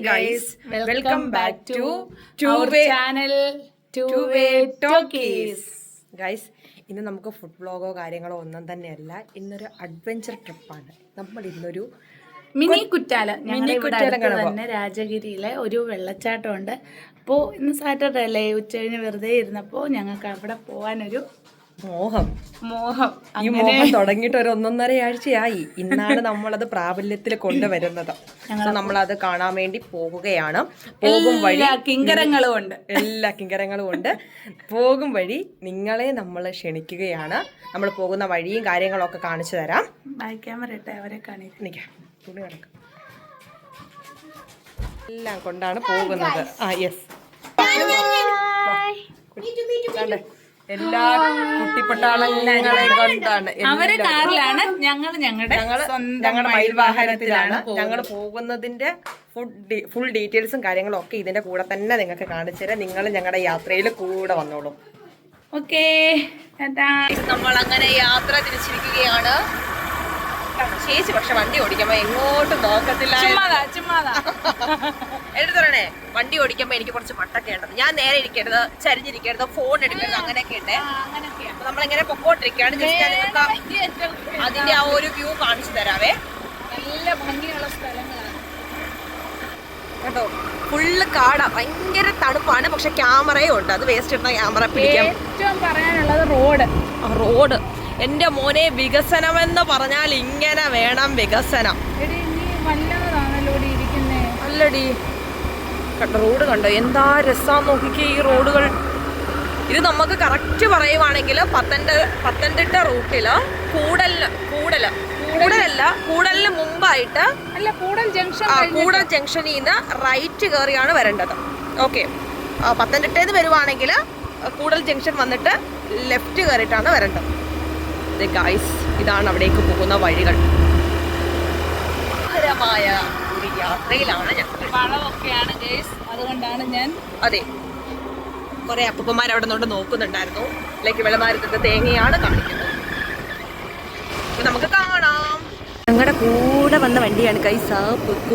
guys, welcome back to our channel Two Way Talkies. Guys, ഇന്ന് നമുക്ക് food വ്ളോഗോ കാര്യങ്ങളോ ഒന്നും തന്നെയല്ല. ഇന്നൊരു അഡ്വഞ്ചർ ട്രിപ്പാണ്. നമ്മൾ ഇന്നൊരു മിനി കുറ്റാലം തന്നെ രാജഗിരിയിലെ ഒരു വെള്ളച്ചാട്ടം ഉണ്ട്. അപ്പോൾ ഇന്ന് സാറ്റർഡേ അല്ലേ, ഉച്ച കഴിഞ്ഞ് വെറുതെ ഇരുന്നപ്പോൾ ഞങ്ങൾക്ക് അവിടെ പോകാനൊരു മോഹം. ഈ മോഹം തുടങ്ങിയിട്ട് ഒരു 1.5 ആഴ്ചയായി. ഇന്നാണ് നമ്മളത് പ്രാബല്യത്തിൽ കൊണ്ടുവരുന്നത്. നമ്മളത് കാണാൻ വേണ്ടി പോകുകയാണ്. പോകും വഴി എല്ലാ കിങ്കരങ്ങളും ഉണ്ട്. പോകും വഴി നിങ്ങളെ നമ്മൾ ക്ഷണിക്കുകയാണ്. നമ്മൾ പോകുന്ന വഴിയും കാര്യങ്ങളൊക്കെ കാണിച്ചു തരാം. അവരെ കാണിക്കാം. തുണി കിടക്കും എല്ലാം കൊണ്ടാണ് പോകുന്നത്. യെസ്, എല്ലാ കുട്ടിപ്പട്ടാളങ്ങളെ കൊണ്ടാണ്. അവരെ കാറിലാണ്, ഞങ്ങളുടെ മയിൽവാഹനത്തിലാണ് ഞങ്ങൾ പോകുന്നതിന്റെ ഫുൾ ഡീറ്റെയിൽസും കാര്യങ്ങളും ഒക്കെ ഇതിന്റെ കൂടെ തന്നെ നിങ്ങൾക്ക് കാണിച്ചു തരാം. നിങ്ങൾ ഞങ്ങളുടെ യാത്രയിൽ കൂടെ വന്നോളൂ. ഓക്കേ, നമ്മൾ അങ്ങനെ യാത്ര തിരിച്ചിരിക്കുകയാണ്. ചേച്ചി പക്ഷെ വണ്ടി ഓടിക്കുമ്പോ എങ്ങോട്ടും നോക്കത്തില്ല. എടുത്തു പറയണേ, വണ്ടി ഓടിക്കുമ്പോ എനിക്ക് കുറച്ച് പട്ടൊക്കെ ഉണ്ടത്. ഞാൻ നേരെ ഇരിക്കരുത്, ചരിഞ്ഞിരിക്കരുത്, ഫോൺ എടുക്കരുത്, അങ്ങനെയൊക്കെ ഉണ്ട്. നമ്മളിങ്ങനെ പൊക്കോട്ടിരിക്കുകയാണ്. അതിന്റെ ആ ഒരു വ്യൂ കാണിച്ചു തരാവേ. നല്ല ഭംഗിയുള്ള സ്ഥലങ്ങളാണ് കേട്ടോ. ഫുള്ള് കാടാ, ഭയങ്കര തണുപ്പാണ്. പക്ഷെ ക്യാമറയും ഉണ്ട്. അത് വേസ്റ്റ് ഇടുന്ന ക്യാമറ പിടിക്കാം. ഏറ്റവും പറയാനുള്ളത് റോഡ്. എന്റെ മോനെ, വികസനമെന്ന് പറഞ്ഞാൽ ഇങ്ങനെ വേണം. വികസനം അല്ലടി. റോഡ് കണ്ടോ, എന്താ രസാന്ന് നോക്കിക്കേ ഈ റോഡുകൾ. ഇത് നമുക്ക് കറക്റ്റ് പറയുവാണെങ്കിൽ പത്തനംതിട്ട റൂട്ടില് കൂടലിന് മുമ്പായിട്ട് കൂടൽ ജംഗ്ഷനിൽ നിന്ന് റൈറ്റ് കയറിയാണ് വരേണ്ടത്. ഓക്കെ, പത്തനംതിട്ടയിൽ നിന്ന് വരുവാണെങ്കിൽ കൂടൽ ജംഗ്ഷൻ വന്നിട്ട് ലെഫ്റ്റ് കയറിയിട്ടാണ് വരേണ്ടത്. ഗൈസ്, ഇതാണ് അവിടേക്ക് പോകുന്ന വഴികൾ. മനോഹരമായ ഒരു യാത്രയിലാണ് ഞങ്ങൾ. വളവൊക്കെയാണ് ഗൈസ്, അതുകൊണ്ടാണ് ഞാൻ കുറെ അപ്പൂപ്പന്മാർ അവിടെ നിന്ന് നോക്കുന്നുണ്ടായിരുന്നു. ലൈക്ക് വെള്ളമാരത്തിന്റെ തേങ്ങയാണ് കാണിക്കുന്നത്. നമുക്ക് കാണാം. ഞങ്ങളുടെ കൂടെ വന്ന വണ്ടിയാണ് ഗൈസ്.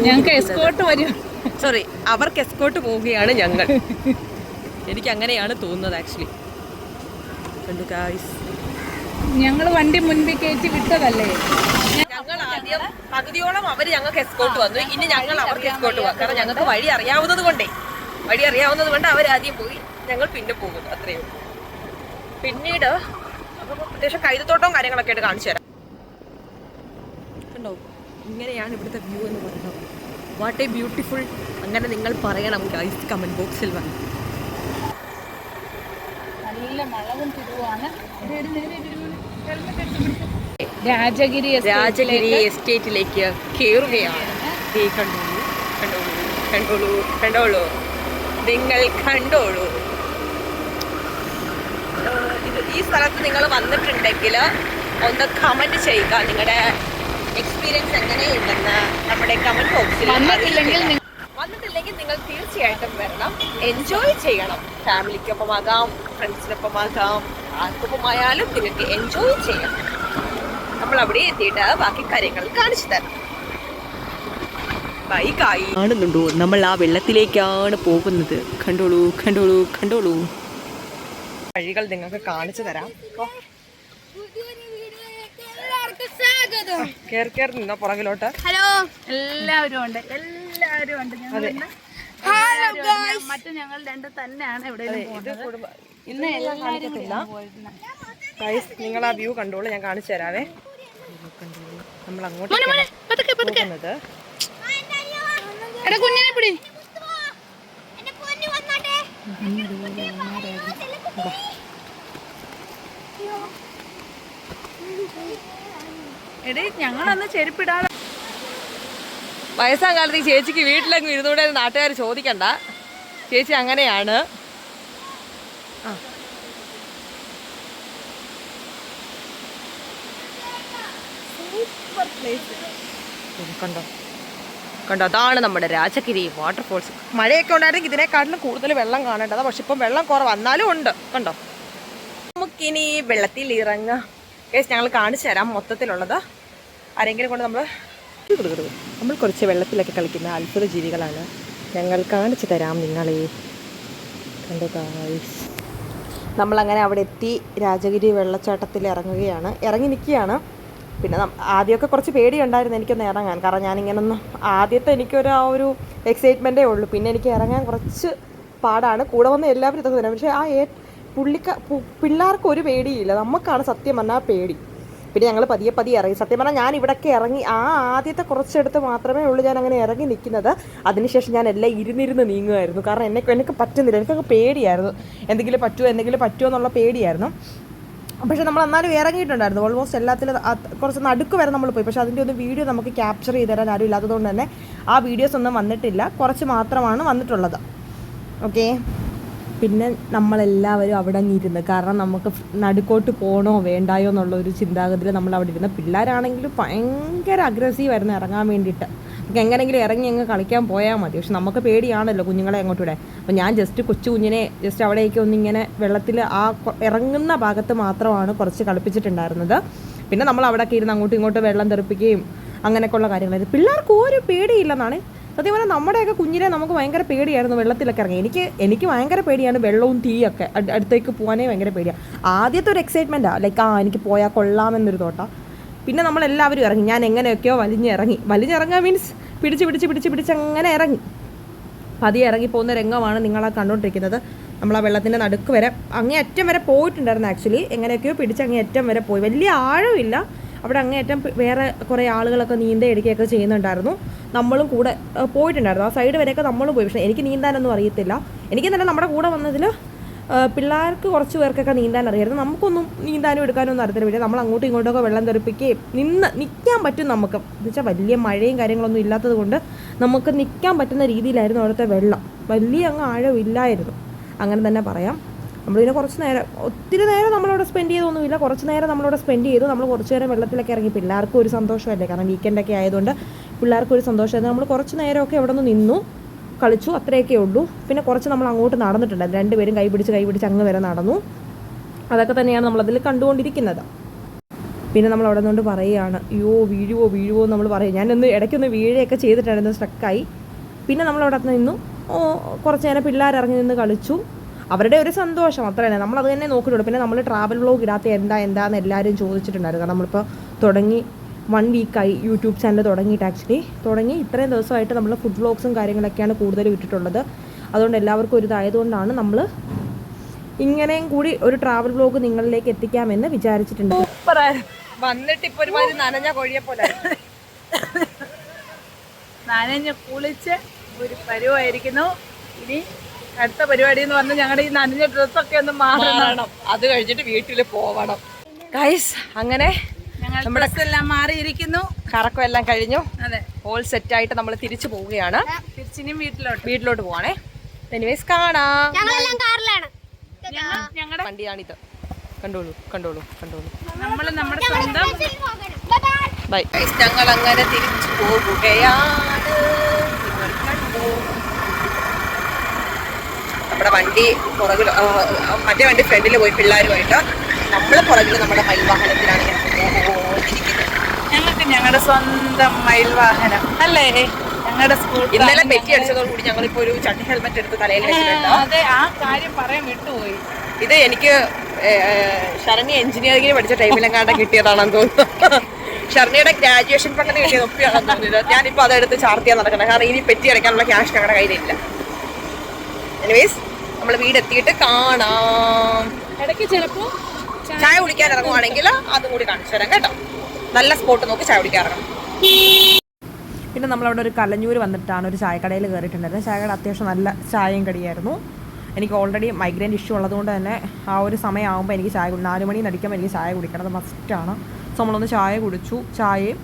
ഞങ്ങൾക്ക് എസ്കോർട്ട് വരും. സോറി, അവർക്ക് എസ്കോർട്ട് പോവുകയാണ് ഞങ്ങൾ. എനിക്ക് അങ്ങനെയാണ് തോന്നുന്നത് ആക്ച്വലി. കണ്ടു ഗൈസ്, ഞങ്ങൾ വണ്ടി മുൻപിൽ കയറ്റി വിട്ടതല്ലേ. ഞങ്ങൾ ആദ്യം പകുതിയോളം അവര് ഞങ്ങൾക്ക് എസ്കോർട്ട് വന്നു. ഇനി ഞങ്ങൾ അവർക്ക് എസ്കോർട്ട് പോകാം. കാരണം ഞങ്ങൾക്ക് വഴി അറിയാവുന്നത് കൊണ്ട് അവരാദ്യം പോയി, ഞങ്ങൾ പിന്നെ പോകുന്നു. അത്രയേ ഉള്ളൂ. പിന്നീട് അത്യാവശ്യം കൈതത്തോട്ടവും കാര്യങ്ങളൊക്കെ ആയിട്ട് കാണിച്ചു തരാം. കണ്ടോ, ഇങ്ങനെയാണ് ഇവിടുത്തെ വ്യൂ എന്ന് പറയുന്നത്. What A beautiful. അങ്ങനെ നിങ്ങൾ പറയണം ഗൈസ്, കമന്റ് ബോക്സിൽ വന്നു. നല്ല മഴവും തിരുവാണ്. രാജഗിരി എസ്റ്റേറ്റിലേക്ക് കയറുകയാണ്. കണ്ടോളൂ നിങ്ങൾ കണ്ടോളൂ. ഈ സ്ഥലത്ത് നിങ്ങൾ വന്നിട്ടുണ്ടെങ്കിൽ ഒന്ന് കമന്റ് ചെയ്യുക. നിങ്ങളുടെ എക്സ്പീരിയൻസ് എങ്ങനെയുണ്ടെന്ന് നമ്മുടെ കമന്റ് ബോക്സിൽ. വന്നിട്ടില്ലെങ്കിൽ നിങ്ങൾ തീർച്ചയായിട്ടും വരണം. എൻജോയ് ചെയ്യണം. ഫാമിലിക്കൊപ്പമാകാം, ഫ്രണ്ട്സിനൊപ്പമാകാം, ആർക്കൊപ്പമായാലും നിങ്ങൾക്ക് എൻജോയ് ചെയ്യാം. നമ്മൾ അവിടെ എത്തിയിട്ട് ബാക്കി കാര്യങ്ങൾ കാണിച്ചു തരാം. കാണുന്നുണ്ടോ, നമ്മൾ ആ വെള്ളത്തിലേക്കാണ് പോകുന്നത്. കണ്ടോളൂ. വഴികൾ നിങ്ങൾക്ക് കാണിച്ചു തരാം. കേറി നിന്നോ പുറകിലോട്ട്. ഹലോ, എല്ലാവരും ഉണ്ട്. മറ്റു ഞങ്ങൾ രണ്ട് തന്നെയാണ് ഇവിടെ. ഇന്ന് കാണിക്കത്തില്ല ഗൈസ്. നിങ്ങൾ ആ വ്യൂ കണ്ടോളൂ, ഞാൻ കാണിച്ചു തരാവേ. നമ്മൾ അങ്ങോട്ട് പോകുന്നത്. ഞങ്ങളന്ന് ചെരുപ്പിടാതെ വയസ്സാം കാലത്ത് ഈ ചേച്ചിക്ക് വീട്ടിലങ്ങ് ഇരുന്നൂടെ നാട്ടുകാർ ചോദിക്കണ്ട. ചേച്ചി അങ്ങനെയാണ്. കണ്ടോ, അതാണ് നമ്മുടെ രാജഗിരി വാട്ടർഫോൾസ്. മഴയൊക്കെ ഉണ്ടായിരുന്നെങ്കിൽ ഇതിനെക്കാട്ടിലും കൂടുതൽ വെള്ളം കാണേണ്ടതാണ്. പക്ഷെ ഇപ്പം വെള്ളം കുറവ്, വന്നാലും ഉണ്ട്. കണ്ടോ, നമുക്കിനി വെള്ളത്തിൽ ഇറങ്ങാം. ഞങ്ങൾ കാണിച്ചു തരാം മൊത്തത്തിലുള്ളത്. ആരെങ്കിലും കൊണ്ട് നമ്മൾ കുറച്ച് വെള്ളത്തിലൊക്കെ കളിക്കുന്ന അത്ഭുത ജീവികളാണ്. ഞങ്ങൾ കാണിച്ചു തരാം നിങ്ങളെ. കണ്ടോ ഗായ്സ്, നമ്മളങ്ങനെ അവിടെ എത്തി രാജഗിരി വെള്ളച്ചാട്ടത്തിൽ ഇറങ്ങി നിൽക്കുകയാണ്. പിന്നെ ആദ്യമൊക്കെ കുറച്ച് പേടിയുണ്ടായിരുന്നു എനിക്കൊന്ന് ഇറങ്ങാൻ, കാരണം ഞാനിങ്ങനൊന്നും ആദ്യത്തെ എനിക്കൊരു ആ ഒരു എക്സൈറ്റ്മെൻറ്റേ ഉള്ളൂ. പിന്നെ എനിക്ക് ഇറങ്ങാൻ കുറച്ച് പാടാണ്. കൂടെ വന്ന് എല്ലാവരും ഇതൊക്കെ തരാം. പക്ഷേ ആ പിള്ളേർക്ക് ഒരു പേടിയില്ല, നമുക്കാണ് സത്യം പറഞ്ഞാൽ പേടി. പിന്നെ ഞങ്ങൾ പതിയെ ഇറങ്ങി. സത്യം പറഞ്ഞാൽ ഞാൻ ഇവിടെയൊക്കെ ഇറങ്ങി ആ ആദ്യത്തെ കുറച്ചെടുത്ത് മാത്രമേ ഉള്ളൂ ഞാൻ അങ്ങനെ ഇറങ്ങി നിൽക്കുന്നത്. അതിനുശേഷം ഞാൻ എല്ലാം ഇരുന്നിരുന്ന് നീങ്ങുമായിരുന്നു, കാരണം എനിക്ക് പറ്റുന്നില്ല. എനിക്കൊക്കെ പേടിയായിരുന്നു, എന്തെങ്കിലും പറ്റുമോ എന്നുള്ള പേടിയായിരുന്നു. പക്ഷേ നമ്മൾ എന്നാലും ഇറങ്ങിയിട്ടുണ്ടായിരുന്നു. ഓൾമോസ്റ്റ് എല്ലാത്തിലും കുറച്ച് നടുക്ക് വരെ നമ്മൾ പോയി. പക്ഷേ അതിൻ്റെ ഒന്ന് വീഡിയോ നമുക്ക് ക്യാപ്ചർ ചെയ്ത് തരാൻ ആരും ഇല്ലാത്തതുകൊണ്ട് തന്നെ ആ വീഡിയോസ് ഒന്നും വന്നിട്ടില്ല, കുറച്ച് മാത്രമാണ് വന്നിട്ടുള്ളത്. ഓക്കെ, പിന്നെ നമ്മളെല്ലാവരും അവിടെ ഇരുന്ന്, കാരണം നമുക്ക് നടുക്കോട്ട് പോകണോ വേണ്ടായോ എന്നുള്ള ഒരു ചിന്താഗതിയിൽ നമ്മൾ അവിടെ ഇരുന്ന്. പിള്ളേരാണെങ്കിലും ഭയങ്കര അഗ്രസീവായിരുന്നു ഇറങ്ങാൻ വേണ്ടിയിട്ട്. നമുക്ക് എങ്ങനെയെങ്കിലും ഇറങ്ങി അങ്ങ് കളിക്കാൻ പോയാൽ മതി. പക്ഷെ നമുക്ക് പേടിയാണല്ലോ കുഞ്ഞുങ്ങളെ അങ്ങോട്ടൂടെ. അപ്പോൾ ഞാൻ കൊച്ചു കുഞ്ഞിനെ അവിടേക്ക് ഒന്നിങ്ങനെ വെള്ളത്തിൽ ആ ഇറങ്ങുന്ന ഭാഗത്ത് മാത്രമാണ് കുറച്ച് കളിപ്പിച്ചിട്ടുണ്ടായിരുന്നത്. പിന്നെ നമ്മൾ അവിടെയൊക്കെ ഇരുന്ന് അങ്ങോട്ടും ഇങ്ങോട്ടും വെള്ളം തെറിപ്പിക്കുകയും അങ്ങനെയൊക്കെയുള്ള കാര്യങ്ങളായിരുന്നു. പിള്ളേർക്ക് ഒരു പേടിയില്ലെന്നാണ് സത്യം പറഞ്ഞാൽ. നമ്മുടെയൊക്കെ കുഞ്ഞിനെ നമുക്ക് ഭയങ്കര പേടിയായിരുന്നു വെള്ളത്തിലൊക്കെ ഇറങ്ങി. എനിക്ക് ഭയങ്കര പേടിയാണ് വെള്ളവും തീയൊക്കെ. അടുത്തേക്ക് പോകാനേ ഭയങ്കര പേടിയാണ്. ആദ്യത്തെ ഒരു എക്സൈറ്റ്മെൻറ്റാണ്, ലൈക്ക് എനിക്ക് പോയാൽ കൊള്ളാമെന്നൊരു തോട്ടാ. പിന്നെ നമ്മളെല്ലാവരും ഇറങ്ങി. ഞാൻ എങ്ങനെയൊക്കെയോ വലിഞ്ഞിറങ്ങുക മീൻസ് പിടിച്ച് അങ്ങനെ ഇറങ്ങി. പതിയെ ഇറങ്ങി പോകുന്ന രംഗമാണ് നിങ്ങളാ കണ്ടുകൊണ്ടിരിക്കുന്നത്. നമ്മൾ ആ വെള്ളത്തിൻ്റെ നടുക്ക് വരെ അങ്ങേയറ്റം വരെ പോയിട്ടുണ്ടായിരുന്നു. ആക്ച്വലി എങ്ങനെയൊക്കെയോ അങ്ങേയറ്റം വരെ പോയി. വലിയ ആഴമില്ല അവിടെ. അങ്ങേയറ്റം വേറെ കുറേ ആളുകളൊക്കെ എടുക്കുകയൊക്കെ ചെയ്യുന്നുണ്ടായിരുന്നു. നമ്മളും കൂടെ പോയിട്ടുണ്ടായിരുന്നു. ആ സൈഡ് വരെയൊക്കെ നമ്മളും പോയി. പക്ഷേ എനിക്ക് നീന്താനൊന്നും അറിയത്തില്ല. എനിക്ക് തന്നെ നമ്മുടെ കൂടെ വന്നതിൽ പിള്ളേർക്ക് കുറച്ച് പേർക്കൊക്കെ നീന്താൻ അറിയായിരുന്നു. നമുക്കൊന്നും നീന്താനും എടുക്കാനും ഒന്നും അറിയത്തില്ല. നമ്മൾ അങ്ങോട്ടും ഇങ്ങോട്ടൊക്കെ വെള്ളം തെറിപ്പിക്കുകയും നിൽക്കാൻ പറ്റും നമുക്ക്. എന്ന് വെച്ചാൽ വലിയ മഴയും കാര്യങ്ങളൊന്നും ഇല്ലാത്തത് കൊണ്ട് നമുക്ക് നിൽക്കാൻ പറ്റുന്ന രീതിയിലായിരുന്നു അവിടുത്തെ വെള്ളം. വലിയ അങ്ങ് ആഴമില്ലായിരുന്നു, അങ്ങനെ തന്നെ പറയാം. നമ്മളിതിനെ കുറച്ച് നേരം, ഒത്തിരി നേരം നമ്മളവിടെ സ്പെൻഡ് ചെയ്തൊന്നുമില്ല. കുറച്ച് നേരം നമ്മളവിടെ സ്പെൻഡ് ചെയ്തു. നമ്മൾ കുറച്ച് നേരം വെള്ളത്തിലൊക്കെ ഇറങ്ങി. പിള്ളേർക്കും ഒരു സന്തോഷമല്ലേ, കാരണം വീക്കെൻഡൊക്കെ ആയതുകൊണ്ട് പിള്ളേർക്കും ഒരു സന്തോഷമായിരുന്നു. നമ്മൾ കുറച്ച് നേരമൊക്കെ അവിടെ നിന്ന് നിന്നു, കളിച്ചു, അത്രയൊക്കെ ഉള്ളൂ. പിന്നെ കുറച്ച് നമ്മൾ അങ്ങോട്ട് നടന്നിട്ടുണ്ടായിരുന്നു. രണ്ടുപേരും കൈ പിടിച്ച് അങ്ങ് വരെ നടന്നു. അതൊക്കെ തന്നെയാണ് നമ്മളതിൽ കണ്ടുകൊണ്ടിരിക്കുന്നത്. പിന്നെ നമ്മൾ അവിടെ നിന്നുകൊണ്ട് പറയുകയാണ്, വീഴുവോ നമ്മൾ പറയും. ഞാനൊന്ന് ഇടയ്ക്കൊന്ന് വീഴുകയൊക്കെ ചെയ്തിട്ടായിരുന്നു, സ്ട്രക്കായി. പിന്നെ നമ്മളവിടെ നിന്നു, കുറച്ച് നേരം പിള്ളേർ ഇറങ്ങി നിന്ന് കളിച്ചു. അവരുടെ ഒരു സന്തോഷം അത്ര തന്നെ, നമ്മളത് തന്നെ നോക്കിയിട്ടുള്ളൂ. പിന്നെ നമ്മൾ ട്രാവൽ വ്ളോഗ് ഇടാത്ത എന്താന്ന് എല്ലാവരും ചോദിച്ചിട്ടുണ്ടായിരുന്നു. കാരണം നമ്മളിപ്പോൾ തുടങ്ങി 1 വീക്കായി യൂട്യൂബ് ചാനൽ തുടങ്ങി ഇത്രയും ദിവസമായിട്ട് നമ്മൾ ഫുഡ് വ്ളോഗ്സും കാര്യങ്ങളൊക്കെയാണ് കൂടുതലും ഇട്ടിട്ടുള്ളത്. അതുകൊണ്ട് എല്ലാവർക്കും ഒരു ഇതായതുകൊണ്ടാണ് നമ്മൾ ഇങ്ങനെയും കൂടി ഒരു ട്രാവൽ വ്ളോഗ് നിങ്ങളിലേക്ക് എത്തിക്കാമെന്ന് വിചാരിച്ചിട്ടുണ്ട്. വന്നിട്ട് ഇപ്പോൾ ഒരുമാതിരി നനഞ്ഞ കോഴിയെ പോലെ നനഞ്ഞ് കുളിച്ച് ഒരു പരുവായിരിക്കുന്നു. ഇനി അടുത്ത പരിപാടി എന്ന് പറഞ്ഞാൽ ഞങ്ങളുടെ ഈ നനഞ്ഞ ഡ്രസ്സൊക്കെ ഒന്ന് മാറണം. അത് കഴിഞ്ഞിട്ട് വീട്ടിൽ പോവണം. ഗൈസ്, അങ്ങനെ നമ്മുടെ എല്ലാം മാറിയിരിക്കുന്നു. കറക്കം എല്ലാം കഴിഞ്ഞു. അതെ, ഓൾ സെറ്റായിട്ട് നമ്മൾ തിരിച്ചു പോവുകയാണ്. തിരിച്ചിനും വീട്ടിലോട്ട് പോവാണേ. എനിവേസ് കാണാം. ഞങ്ങളുടെ വണ്ടിയാണിത്. കണ്ടോളൂ. നമ്മൾ നമ്മുടെ സ്വന്തം ബൈ. ഞങ്ങൾ അങ്ങനെ തിരിച്ചു പോവുകയാണ്. നമ്മുടെ വണ്ടി പുറകിൽ, മറ്റേ വണ്ടി ഫ്രണ്ടിൽ പോയി പിള്ളേരുമായിട്ട്. നമ്മൾ പുറകിൽ നമ്മുടെ മയിൽവാഹനത്തിലാണ് ഞങ്ങൾക്ക് ഞങ്ങളുടെ സ്വന്തം മയിൽവാഹനം അല്ലേ. ഞങ്ങളുടെ സ്കൂൾ ഇന്നലെ പെറ്റി അടിച്ചതോടുകൂടി ഞങ്ങളിപ്പോൾ ഒരു ചട്ടി ഹെൽമെറ്റ് എടുത്ത് തലയിൽ വെച്ചിട്ടുണ്ട്. അതെ, ആ കാര്യം പറയാൻ വിട്ടുപോയി. ഇത് എനിക്ക് ശരണ്യ എഞ്ചിനീയറിംഗിന് പഠിച്ച ടൈമിലെങ്ങാണ്ട് കിട്ടിയതാണെന്ന് തോന്നുന്നു. ശരണ്യയുടെ ഗ്രാജുവേഷൻ ഫണ്ടിന് കിട്ടിയത് ഒപ്പിയാണെന്ന് തോന്നുന്നത്. ഞാനിപ്പോൾ അതെടുത്ത് ചാർജ് ചെയ്യാൻ നടക്കണം, കാരണം ഇനി പെറ്റി അടയ്ക്കാനുള്ള ക്യാഷ് ഞങ്ങളുടെ കയ്യിലില്ല. എനിവേസ്, നമ്മൾ വീടെത്തിയിട്ട് കാണാം. ഇടയ്ക്ക് ചിലപ്പോൾ ചായ കുടിക്കാൻ ഇറങ്ങുവാണെങ്കിൽ അതും കൂടി കാണിച്ചു തരാം കേട്ടോ. നല്ല സ്പോട്ട് നോക്കി ചായ കുടിക്കാൻ ഇറങ്ങണം. പിന്നെ നമ്മളവിടെ ഒരു കലഞ്ഞൂർ വന്നിട്ടാണ് ഒരു ചായക്കടയിൽ കയറിയിട്ടുണ്ടായിരുന്നത്. ചായക്കട അത്യാവശ്യം നല്ല ചായയും കടിയായിരുന്നു. എനിക്ക് ഓൾറെഡി മൈഗ്രെയിൻ ഇഷ്യൂ ഉള്ളതുകൊണ്ട് തന്നെ ആ ഒരു സമയമാകുമ്പോൾ എനിക്ക് 4 മണി നടിക്കുമ്പോൾ എനിക്ക് ചായ കുടിക്കണം, അത് മസ്റ്റാണ്. സോ നമ്മളൊന്ന് ചായ കുടിച്ചു.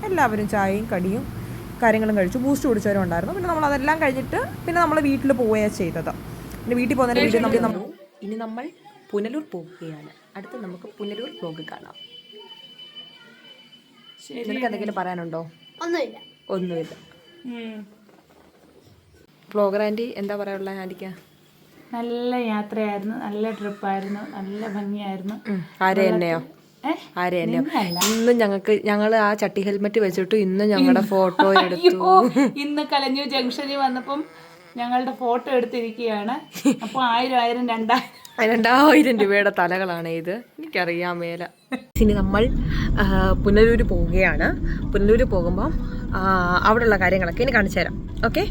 എല്ലാവരും ചായയും കടിയും കാര്യങ്ങളും കഴിച്ചു. ബൂസ്റ്റ് കുടിച്ചവരും ഉണ്ടായിരുന്നു. പിന്നെ നമ്മളതെല്ലാം കഴിഞ്ഞിട്ട് പിന്നെ നമ്മൾ വീട്ടിൽ പോവുകയാണ് ചെയ്തത്. പിന്നെ വീട്ടിൽ പോകുന്നതിന് വീട്ടിൽ ഇനി നമ്മൾ പുനലൂർ പോവുകയാണ്. അടുത്ത് നമുക്ക് പുനലൂർ വ്ലോഗ് കാണാം. നിനക്ക് എന്തെങ്കിലും പറയാനുണ്ടോ? ഒന്നുമില്ല. വ്ലോഗർ ആൻറ്റി എന്താ പറയാനുള്ള ആൻറ്റിക്ക്? നല്ല യാത്രയായിരുന്നു, നല്ല ട്രിപ്പായിരുന്നു, നല്ല ഭംഗിയായിരുന്നു. ആരെ തന്നെയോ? ഇന്നും ഞങ്ങൾ ആ ചട്ടി ഹെൽമെറ്റ് വെച്ചിട്ട് ഇന്ന് ഞങ്ങളുടെ ഫോട്ടോ എടുത്തു. ഇന്ന് കലഞ്ഞൂർ ജംഗ്ഷനിൽ വന്നപ്പം ഞങ്ങളുടെ ഫോട്ടോ എടുത്തിരിക്കുകയാണ്. അപ്പോൾ 1000 2000 രൂപയുടെ തലകളാണ് ഇത്. എനിക്കറിയാൻ മേല. ഇനി നമ്മൾ പുനലൂർ പോവുകയാണ്. പുനലൂർ പോകുമ്പം അവിടെയുള്ള കാര്യങ്ങളൊക്കെ ഇനി കാണിച്ചു തരാം. ഓക്കെ.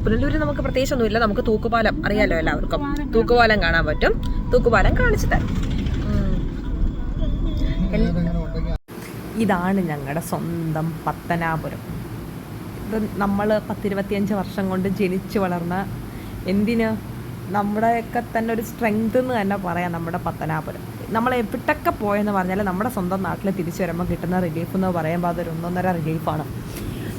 പുനലൂർ നമുക്ക് പ്രത്യേകിച്ചൊന്നുമില്ല. നമുക്ക് തൂക്കുപാലം അറിയാലോ എല്ലാവർക്കും. തൂക്കുപാലം കാണാൻ പറ്റും. തൂക്കുപാലം കാണിച്ചു തരാം. ഇതാണ് ഞങ്ങളുടെ സ്വന്തം പത്തനാപുരം. ഇത് നമ്മൾ 10-25 വർഷം കൊണ്ട് ജനിച്ചു വളർന്ന, എന്തിന് നമ്മുടെയൊക്കെ തന്നെ ഒരു സ്ട്രെങ്ത് എന്ന് തന്നെ പറയാം നമ്മുടെ പത്തനാപുരം. നമ്മൾ എവിടൊക്കെ പോയെന്ന് പറഞ്ഞാൽ നമ്മുടെ സ്വന്തം നാട്ടിൽ തിരിച്ചു വരുമ്പോൾ കിട്ടുന്ന റിലീഫ് എന്ന് പറയുമ്പോൾ അതൊരു 1.5 റിലീഫാണ്.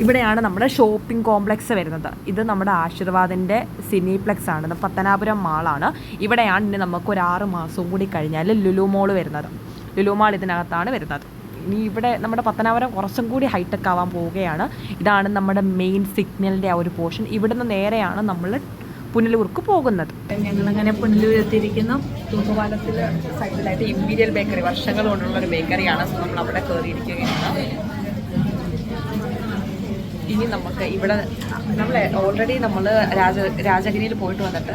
ഇവിടെയാണ് നമ്മുടെ ഷോപ്പിംഗ് കോംപ്ലക്സ് വരുന്നത്. ഇത് നമ്മുടെ ആശീർവാദിൻ്റെ സിനിപ്ലെക്സ് ആണ്, പത്തനാപുരം മാളാണ്. ഇവിടെയാണ് ഇനി നമുക്ക് ഒരു 6 മാസവും കൂടി കഴിഞ്ഞാൽ ലുലു മോൾ വരുന്നത്. ലുലു മാൾ ഇതിനകത്താണ് വരുന്നത്. ഇനി ഇവിടെ നമ്മുടെ പത്തനാപുരം കുറച്ചും കൂടി ഹൈടെക് ആവാൻ പോവുകയാണ്. ഇതാണ് നമ്മുടെ മെയിൻ സിഗ്നലിൻ്റെ ആ ഒരു പോർഷൻ. ഇവിടുന്ന് നേരെയാണ് നമ്മൾ പുനലൂർക്ക് പോകുന്നത്. ഞങ്ങളങ്ങനെ പുനലൂർ എത്തിയിരിക്കുന്നു. തൂക്കുപാലത്തിൽ സൈഡിലായിട്ട് ഇമ്പീരിയൽ ബേക്കറി, വർഷങ്ങൾ കൊണ്ടുള്ള ഒരു ബേക്കറിയാണ്. സോ നമ്മൾ അവിടെ കയറിയിരിക്കുകയാണ്. ഇനി നമുക്ക് ഇവിടെ നമ്മൾ ഓൾറെഡി രാജഗിരിയിൽ പോയിട്ട് വന്നിട്ട്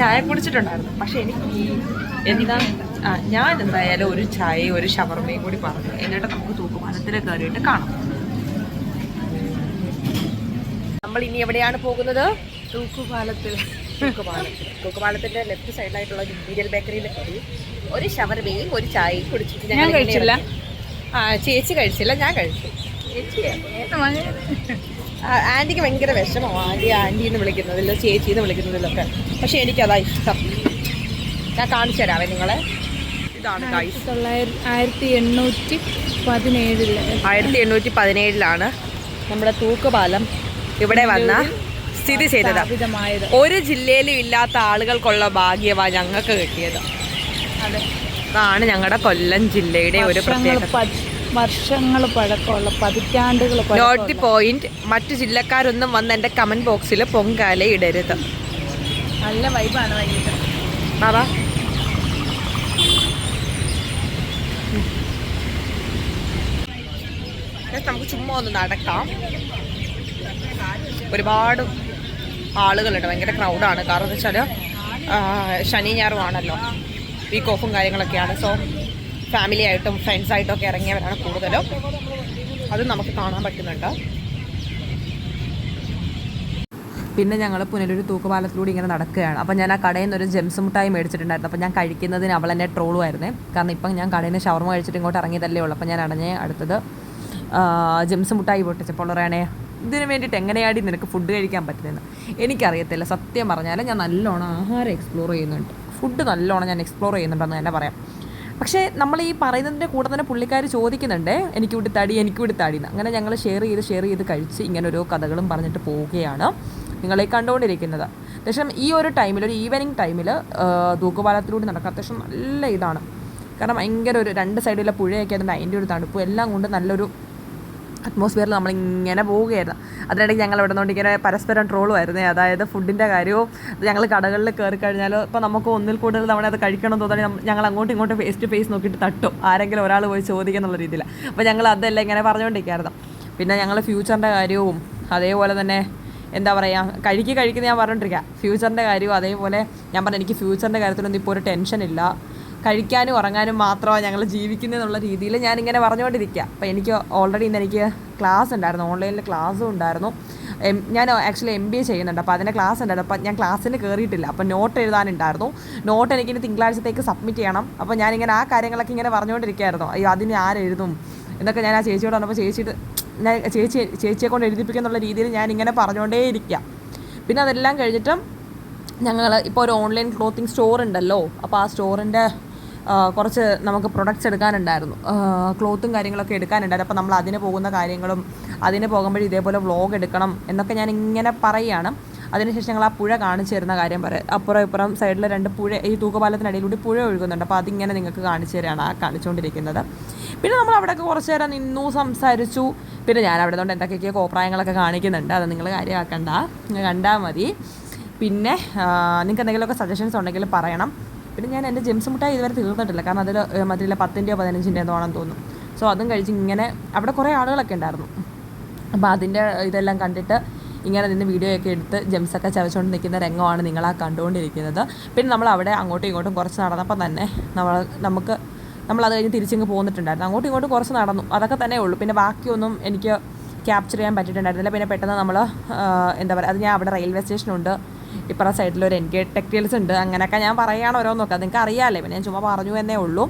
ചായ കുടിച്ചിട്ടുണ്ടായിരുന്നു. പക്ഷെ എനിക്ക് ഞാൻ എന്തായാലും ഒരു ചായയും ഒരു ഷവർമയും കൂടി പറഞ്ഞു. എന്നിട്ട് നമുക്ക് തൂക്കുപാലത്തിൽ കയറിയിട്ട് കാണാം. നമ്മൾ ഇനി എവിടെയാണ് പോകുന്നത്? തൂക്കുപാലത്തിന്റെ ലെഫ്റ്റ് സൈഡിലായിട്ടുള്ള ഇമ്പീരിയൽ ബേക്കറിയിൽ കയറി ഒരു ഷവർമയും ഒരു ചായയും കുടിച്ചിട്ട് ഞാൻ കഴിച്ചില്ല. ചേച്ചി കഴിച്ചില്ല, ഞാൻ കഴിച്ചു. ആൻറ്റിക്ക് ഭയങ്കര വിഷമമാണ് ആൻറ്റീന്ന് വിളിക്കുന്നതിലോ ചേച്ചിന്ന് വിളിക്കുന്നതിലൊക്കെ. പക്ഷെ എനിക്കതാ ഇഷ്ടം. ഞാൻ കാണിച്ചു തരാവേ നിങ്ങളെ. ഇതാണ് 1817 നമ്മുടെ തൂക്കുപാലം ഇവിടെ വന്ന സ്ഥിതി ചെയ്തത്. ഒരു ജില്ലയിലും ഇല്ലാത്ത ആളുകൾക്കുള്ള ഭാഗ്യമാണ് ഞങ്ങൾക്ക് കിട്ടിയത്. അതാണ് ഞങ്ങളുടെ കൊല്ലം ജില്ലയുടെ ഒരു പ്രത്യേകത. വർഷങ്ങൾ പഴക്കമുള്ള, പതിറ്റാണ്ടുകൾ. Not the point. മറ്റു ജില്ലക്കാരൊന്നും വന്ന് എൻ്റെ കമന്റ് ബോക്സിൽ പൊങ്കാല ഇടരുത്. നല്ല വൈബാണ് വൈകിട്ട്. ബാബാ നമുക്ക് ചുമ്മാ ഒന്ന് നടക്കാം. ഒരുപാട് ആളുകളുണ്ട്, ഭയങ്കര ക്രൗഡാണ്. കാരണം എന്ന് വെച്ചാൽ ശനി ഞായറും ആണല്ലോ, വീക്ക് ഓഫും കാര്യങ്ങളൊക്കെയാണ്. സോ ഫാമിലി ആയിട്ടും ഫ്രണ്ട്സായിട്ടും ഒക്കെ ഇറങ്ങിയവരാണ് കൂടുതലും. അത് നമുക്ക് കാണാൻ പറ്റുന്നുണ്ട്. പിന്നെ ഞങ്ങൾ പുനലൂർ തൂക്കുപാലത്തിലൂടെ ഇങ്ങനെ നടക്കുകയാണ്. അപ്പോൾ ഞാൻ ആ കടയിൽ നിന്ന് ഒരു ജെംസ് മുട്ടായി മേടിച്ചിട്ടുണ്ടായിരുന്നു. അപ്പോൾ ഞാൻ കഴിക്കുന്നതിന് അവൾ എന്നെ ട്രോളുമായിരുന്നേ. കാരണം ഇപ്പം ഞാൻ കടയിൽ നിന്ന് ഷവർമ കഴിച്ചിട്ട് ഇങ്ങോട്ട് ഇറങ്ങിയതല്ലേ ഉള്ളൂ. അപ്പോൾ ഞാൻ അടുത്തത് ജെംസ് മുട്ടായി പൊട്ടിച്ചപ്പോൾ പറയണേ, ഇതിന് വേണ്ടിയിട്ട് എങ്ങനെയാടി നിനക്ക് ഫുഡ് കഴിക്കാൻ പറ്റുന്നതെന്ന്. എനിക്കറിയത്തില്ല. സത്യം പറഞ്ഞാൽ ഞാൻ നല്ലോണം ആഹാരം എക്സ്പ്ലോർ ചെയ്യുന്നുണ്ട്. ഫുഡ് നല്ലോണം ഞാൻ എക്സ്പ്ലോർ ചെയ്യുന്നുണ്ടെന്ന് തന്നെ പറയാം. പക്ഷേ നമ്മൾ ഈ പറയുന്നതിൻ്റെ കൂടെ തന്നെ പുള്ളിക്കാർ ചോദിക്കുന്നുണ്ട് എനിക്ക് ഇവിടെ താടിയെന്ന്. അങ്ങനെ ഞങ്ങൾ ഷെയർ ചെയ്ത് കഴിച്ച് ഇങ്ങനെ ഓരോ കഥകളും പറഞ്ഞിട്ട് പോവുകയാണ് നിങ്ങളെ കണ്ടുകൊണ്ടിരിക്കുന്നത്. അത്യാവശ്യം ഈ ഒരു ടൈമിൽ, ഒരു ഈവനിങ് ടൈമിൽ തൂക്കുപാലത്തിലൂടെ നടക്കുക അത്യാവശ്യം നല്ല ഇതാണ്. കാരണം ഭയങ്കര ഒരു 2 സൈഡിലെ പുഴയൊക്കെ അതിൻ്റെ അതിൻ്റെ ഒരു തണുപ്പ് എല്ലാം കൊണ്ട് നല്ലൊരു അറ്റ്മോസ്ഫിയറിൽ നമ്മളിങ്ങനെ പോവുകയായിരുന്നു. അതിനിടയ്ക്ക് ഞങ്ങൾ ഇവിടെ നിന്നുകൊണ്ട് ഇങ്ങനെ പരസ്പരം ട്രോളുമായിരുന്നേ. അതായത് ഫുഡിൻ്റെ കാര്യവും ഞങ്ങൾ കടകളിൽ കയറി കഴിഞ്ഞാലോ ഇപ്പോൾ നമുക്ക് ഒന്നിൽ കൂടുതൽ തവണ അത് കഴിക്കണം തോന്നുകയാണെങ്കിൽ ഞങ്ങൾ അങ്ങോട്ടും ഇങ്ങോട്ടും ഫേസ് ടു ഫേസ് നോക്കിയിട്ട് തട്ടും, ആരെങ്കിലും ഒരാൾ പോയി ചോദിക്കുന്നുള്ള രീതിയിൽ. അപ്പോൾ ഞങ്ങൾ അതെല്ലാം ഇങ്ങനെ പറഞ്ഞുകൊണ്ടിരിക്കുകയായിരുന്നു. പിന്നെ ഞങ്ങൾ ഫ്യൂച്ചറിൻ്റെ കാര്യവും അതേപോലെ തന്നെ എന്താ പറയുക, കഴിക്കുന്ന ഞാൻ പറഞ്ഞുകൊണ്ടിരിക്കുക. ഫ്യൂച്ചറിൻ്റെ കാര്യവും അതേപോലെ ഞാൻ പറഞ്ഞു എനിക്ക് ഫ്യൂച്ചറിൻ്റെ കാര്യത്തിലൊന്നും ഇപ്പോൾ ഒരു ടെൻഷനില്ല, കഴിക്കാനും ഉറങ്ങാനും മാത്രമാണ് ഞങ്ങൾ ജീവിക്കുന്നതെന്നുള്ള രീതിയിൽ ഞാനിങ്ങനെ പറഞ്ഞുകൊണ്ടിരിക്കുക. അപ്പോൾ എനിക്ക് ഓൾറെഡി ഇന്ന് എനിക്ക് ക്ലാസ് ഉണ്ടായിരുന്നു, ഓൺലൈനിൽ ക്ലാസ്സും ഉണ്ടായിരുന്നു. ഞാൻ ആക്ച്വലി MBA ചെയ്യുന്നുണ്ട്. അപ്പോൾ അതിൻ്റെ ക്ലാസ് ഉണ്ടായിരുന്നു. അപ്പോൾ ഞാൻ ക്ലാസ്സിന് കയറിയിട്ടില്ല. അപ്പോൾ നോട്ട് എഴുതാനുണ്ടായിരുന്നു. നോട്ട് എനിക്കിനി തിങ്കളാഴ്ചത്തേക്ക് സബ്മിറ്റ് ചെയ്യണം. അപ്പോൾ ഞാനിങ്ങനെ ആ കാര്യങ്ങളൊക്കെ ഇങ്ങനെ പറഞ്ഞുകൊണ്ടിരിക്കുകയായിരുന്നു. അയ്യോ അതിന് ആരെഴുതും എന്നൊക്കെ ഞാൻ ആ ചേച്ചിയോട് പറഞ്ഞപ്പോൾ ചേച്ചിയെ കൊണ്ട് എഴുതിപ്പിക്കുന്നുള്ള രീതിയിൽ ഞാനിങ്ങനെ പറഞ്ഞുകൊണ്ടേയിരിക്കുക. പിന്നെ അതെല്ലാം കഴിഞ്ഞിട്ട് ഞങ്ങൾ ഇപ്പോൾ ഒരു ഓൺലൈൻ ക്ലോത്തിങ് സ്റ്റോർ ഉണ്ടല്ലോ. അപ്പോൾ ആ സ്റ്റോറിൻ്റെ കുറച്ച് നമുക്ക് പ്രൊഡക്ട്സ് എടുക്കാനുണ്ടായിരുന്നു, ക്ലോത്തും കാര്യങ്ങളൊക്കെ എടുക്കാനുണ്ടായിരുന്നു. അപ്പോൾ നമ്മൾ അതിന് പോകുന്ന കാര്യങ്ങളും അതിന് പോകുമ്പോഴും ഇതേപോലെ വ്ളോഗ് എടുക്കണം എന്നൊക്കെ ഞാൻ ഇങ്ങനെ പറയുകയാണ്. അതിനുശേഷം ഞങ്ങൾ ആ പുഴ കാണിച്ചു തരുന്ന കാര്യം പറയാം. അപ്പുറം ഇപ്പുറം സൈഡിൽ 2 പുഴ, ഈ തൂക്കുപാലത്തിനടിയിലൂടെ പുഴ ഒഴുകുന്നുണ്ട്. അപ്പോൾ അതിങ്ങനെ നിങ്ങൾക്ക് കാണിച്ചു തരികയാണ് ആ കാണിച്ചുകൊണ്ടിരിക്കുന്നത്. പിന്നെ നമ്മൾ അവിടെയൊക്കെ കുറച്ച് നേരം നിന്നു, സംസാരിച്ചു. പിന്നെ ഞാൻ അവിടെ നിന്നുകൊണ്ട് എന്തൊക്കെയൊക്കെയോ കോപ്രായങ്ങളൊക്കെ കാണിക്കുന്നുണ്ട്. അത് നിങ്ങൾ കാര്യമാക്കണ്ട, കണ്ടാൽ മതി. പിന്നെ നിങ്ങൾക്ക് എന്തെങ്കിലുമൊക്കെ സജഷൻസ് ഉണ്ടെങ്കിൽ പറയണം. പിന്നെ ഞാൻ എൻ്റെ ജെംസ് മുട്ടായി ഇതുവരെ തീർന്നിട്ടില്ല. കാരണം അതിൽ മതില്ല 10-ൻ്റെയോ 15-ൻ്റെയോ ആണെന്ന് തോന്നും. സോ അതും കഴിച്ച് ഇങ്ങനെ അവിടെ കുറേ ആളുകളൊക്കെ ഉണ്ടായിരുന്നു. അപ്പോൾ അതിൻ്റെ ഇതെല്ലാം കണ്ടിട്ട് ഇങ്ങനെ നിന്ന് വീഡിയോ ഒക്കെ എടുത്ത് ജെംസൊക്കെ ചവച്ചുകൊണ്ട് നിൽക്കുന്ന രംഗമാണ് നിങ്ങളാ കണ്ടുകൊണ്ടിരിക്കുന്നത്. പിന്നെ നമ്മൾ അവിടെ അങ്ങോട്ടും ഇങ്ങോട്ടും കുറച്ച് നടന്നപ്പോൾ തന്നെ നമ്മളത് കഴിഞ്ഞ് തിരിച്ചിങ്ങ് പോന്നിട്ടുണ്ടായിരുന്നു. അങ്ങോട്ടും ഇങ്ങോട്ടും കുറച്ച് നടന്നു, അതൊക്കെ തന്നെ ഉള്ളൂ. പിന്നെ ബാക്കിയൊന്നും എനിക്ക് ക്യാപ്ചർ ചെയ്യാൻ പറ്റിയിട്ടുണ്ടായിരുന്നില്ല. പിന്നെ പെട്ടെന്ന് നമ്മൾ എന്താ പറയുക, അത് ഞാൻ അവിടെ റെയിൽവേ സ്റ്റേഷനുണ്ട്, ഇപ്പുറ സൈഡിലൊരു NK ടെക്സ്റ്റൈൽസ് ഉണ്ട്, അങ്ങനെയൊക്കെ ഞാൻ പറയുകയാണ് ഓരോന്നൊക്കെ, നിങ്ങൾക്ക് അറിയാമല്ലേ. പിന്നെ ഞാൻ ചുമ്മാ പറഞ്ഞു എന്നേ ഉള്ളൂ.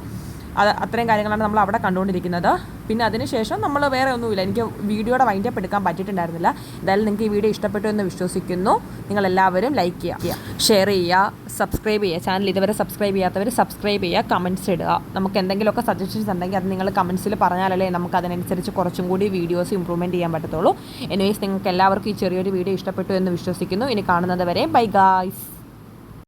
അത്രയും കാര്യങ്ങളാണ് നമ്മൾ അവിടെ കണ്ടുകൊണ്ടിരിക്കുന്നത്. പിന്നെ അതിനുശേഷം നമ്മൾ വേറെ ഒന്നുമില്ല. എനിക്ക് വീഡിയോയുടെ വൈൻഡപ്പ് എടുക്കാൻ പറ്റിയിട്ടുണ്ടായിരുന്നില്ല. എന്തായാലും നിങ്ങൾക്ക് ഈ വീഡിയോ ഇഷ്ടപ്പെട്ടു എന്ന് വിശ്വസിക്കുന്നു. നിങ്ങളെല്ലാവരും ലൈക്ക് ചെയ്യുക, ഷെയർ ചെയ്യുക, സബ്സ്ക്രൈബ് ചെയ്യുക. ചാനൽ ഇതുവരെ സബ്സ്ക്രൈബ് ചെയ്യാത്തവർ സബ്സ്ക്രൈബ് ചെയ്യുക, കമൻറ്റ്സ് ഇടുക. നമുക്ക് എന്തെങ്കിലുമൊക്കെ സജഷൻസ് ഉണ്ടെങ്കിൽ അത് നിങ്ങൾ കമൻറ്റ്സിൽ പറഞ്ഞാലല്ലേ നമുക്ക് അതിനനുസരിച്ച് കുറച്ചും കൂടി വീഡിയോസ് ഇമ്പ്രൂവ്മെൻറ്റ് ചെയ്യാൻ പറ്റത്തുള്ളൂ. എനിവേസ് നിങ്ങൾക്ക് എല്ലാവർക്കും ഈ ചെറിയൊരു വീഡിയോ ഇഷ്ടപ്പെട്ടു എന്ന് വിശ്വസിക്കുന്നു. ഇനി കാണുന്നത് വരെ ബൈ ഗായ്സ്.